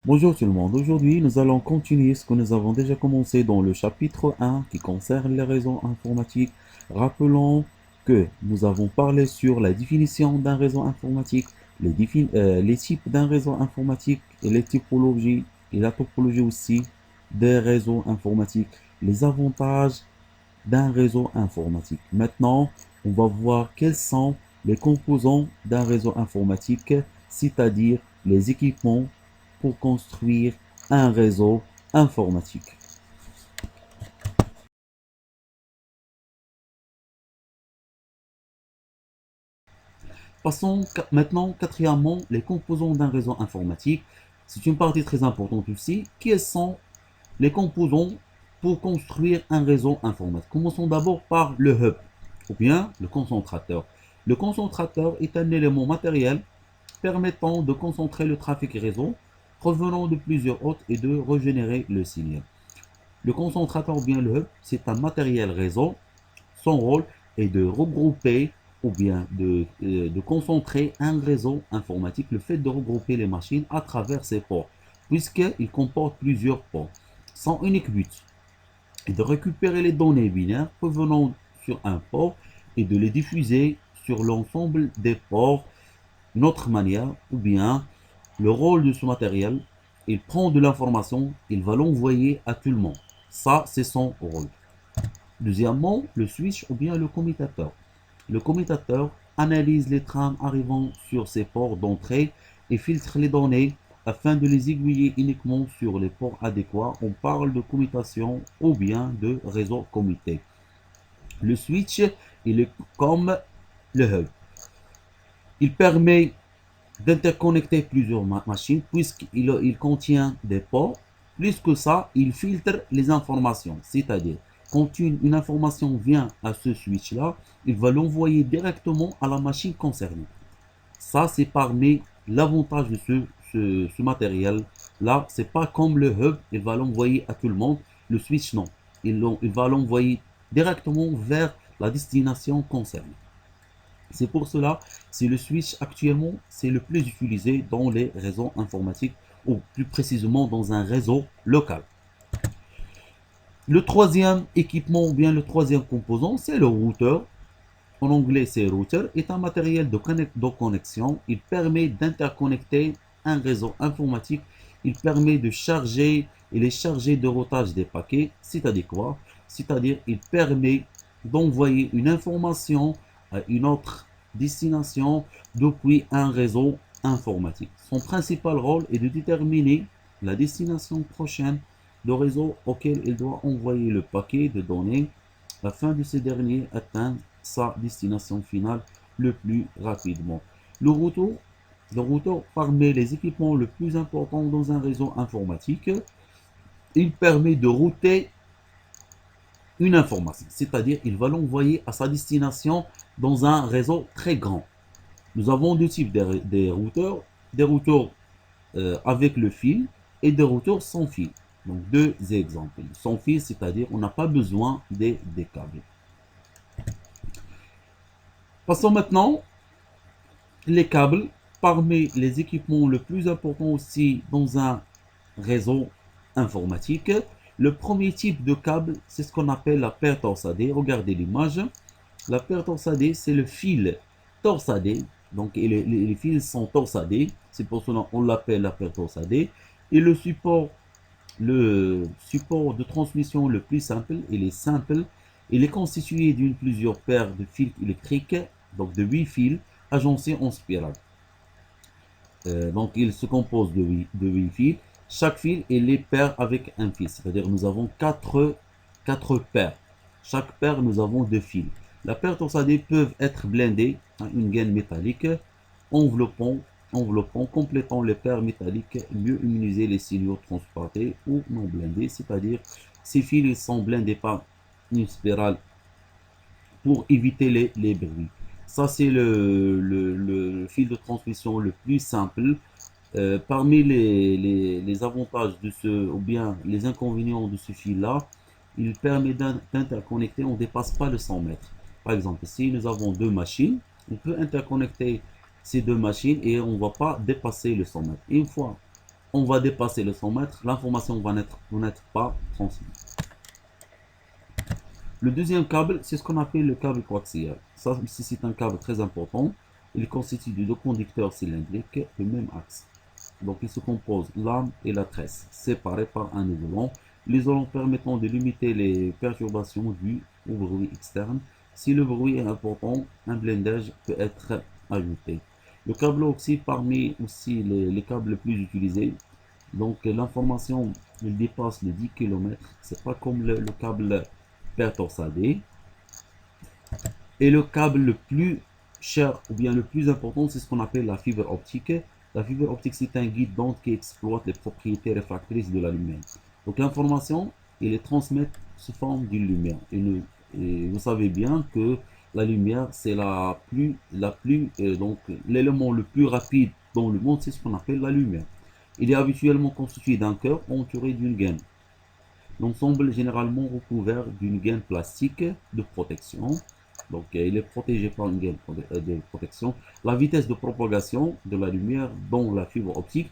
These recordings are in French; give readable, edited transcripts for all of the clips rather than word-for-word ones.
Bonjour tout le monde, aujourd'hui nous allons continuer ce que nous avons déjà commencé dans le chapitre 1 qui concerne les réseaux informatiques. Rappelons que nous avons parlé sur la définition d'un réseau informatique, les types d'un réseau informatique et les typologies et la topologie aussi des réseaux informatiques, les avantages d'un réseau informatique. Maintenant, on va voir quels sont les composants d'un réseau informatique, c'est-à-dire les équipements pour construire un réseau informatique. Passons maintenant quatrièmement les composants d'un réseau informatique. C'est une partie très importante aussi. Quels sont les composants pour construire un réseau informatique? Commençons d'abord par le hub ou bien le concentrateur. Le concentrateur est un élément matériel permettant de concentrer le trafic réseau provenant de plusieurs hôtes et de régénérer le signal. Le concentrateur ou bien le hub, c'est un matériel réseau. Son rôle est de regrouper ou bien de concentrer un réseau informatique, le fait de regrouper les machines à travers ces ports, puisqu'il comporte plusieurs ports. Son unique but est de récupérer les données binaires provenant sur un port et de les diffuser sur l'ensemble des ports. Une autre manière, ou bien le rôle de ce matériel, il prend de l'information, il va l'envoyer à tout le monde. Ça, c'est son rôle. Deuxièmement, le switch ou bien le commutateur. Le commutateur analyse les trames arrivant sur ces ports d'entrée et filtre les données afin de les aiguiller uniquement sur les ports adéquats. On parle de commutation ou bien de réseau commuté. Le switch, il est comme le hub. Il permet d'interconnecter plusieurs machines puisqu'il contient des ports. Plus que ça, il filtre les informations. C'est-à-dire, quand une information vient à ce switch-là, il va l'envoyer directement à la machine concernée. Ça, c'est parmi l'avantage de ce matériel-là. C'est pas comme le hub, il va l'envoyer à tout le monde. Le switch, non. Il va l'envoyer directement vers la destination concernée. C'est pour cela, c'est le switch actuellement, c'est le plus utilisé dans les réseaux informatiques ou plus précisément dans un réseau local. Le troisième équipement ou bien le troisième composant, c'est le routeur. En anglais, c'est router, est un matériel de connexion. Il permet d'interconnecter un réseau informatique. Il permet de charger et les charger de routage des paquets. C'est-à-dire quoi? C'est-à-dire il permet d'envoyer une information à une autre destination depuis un réseau informatique. Son principal rôle est de déterminer la destination prochaine de réseau auquel il doit envoyer le paquet de données afin de ce dernier atteindre sa destination finale le plus rapidement. Le routeur, le routeur parmi les équipements le plus important dans un réseau informatique, il permet de router une information, c'est-à-dire il va l'envoyer à sa destination dans un réseau très grand. Nous avons deux types des routeurs avec le fil et des routeurs sans fil. Donc deux exemples. Sans fil, c'est-à-dire on n'a pas besoin des câbles. Passons maintenant les câbles. Parmi les équipements le plus important aussi dans un réseau informatique, le premier type de câble, c'est ce qu'on appelle la paire torsadée. Regardez l'image. La paire torsadée, c'est le fil torsadé. Donc les fils sont torsadés. C'est pour cela qu'on l'appelle la paire torsadée. Et le support de transmission le plus simple, il est simple. Il est constitué d'une plusieurs paires de fils électriques, donc de 8 fils agencés en spirale. Donc il se compose de 8 fils. Chaque fil est pair avec un fil, c'est-à-dire nous avons 4 paires. Chaque paire, nous avons 2 fils. La paire torsadée peuvent être blindées à une gaine métallique, enveloppant, complétant les paires métalliques, mieux immuniser les signaux transportés ou non blindés, c'est-à-dire ces fils ils sont blindés par une spirale pour éviter les bruits. Ça, c'est le fil de transmission le plus simple. Parmi les avantages de ou bien les inconvénients de ce fil-là, il permet d'interconnecter, on ne dépasse pas le 100 mètres. Par exemple, si nous avons deux machines, on peut interconnecter ces deux machines et on ne va pas dépasser le 100 mètres. Une fois on va dépasser les 100 mètres, l'information va n'être pas transmise. Le deuxième câble, c'est ce qu'on appelle le câble coaxial. Ça, c'est un câble très important. Il constitue de deux conducteurs cylindriques de même axe. Donc, il se compose l'âme et la tresse, séparés par un isolant. L'isolant permettant de limiter les perturbations dues au bruit externe. Si le bruit est important, un blindage peut être ajouté. Le câble aussi, parmi aussi les câbles les plus utilisés. Donc, l'information, il dépasse les 10 km. C'est pas comme le câble per torsadé. Et le câble le plus cher ou bien le plus important, c'est ce qu'on appelle la fibre optique. La fibre optique, c'est un guide d'onde qui exploite les propriétés réfractrices de la lumière. Donc l'information, il est transmise sous forme d'une lumière. Et vous savez bien que la lumière, c'est donc l'élément le plus rapide dans le monde, c'est ce qu'on appelle la lumière. Il est habituellement constitué d'un cœur entouré d'une gaine. L'ensemble est généralement recouvert d'une gaine plastique de protection. Donc, il est protégé par une gaine de protection. La vitesse de propagation de la lumière dans la fibre optique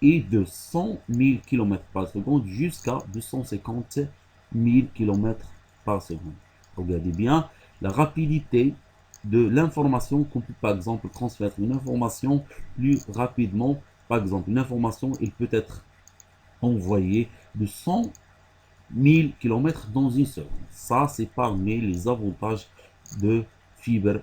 est de 100 000 km par seconde jusqu'à 250 000 km par seconde. Regardez bien la rapidité de l'information qu'on peut par exemple transmettre une information plus rapidement. Par exemple, une information, il peut être envoyée de 100 1000 km dans une seconde. Ça, c'est parmi les avantages de fibre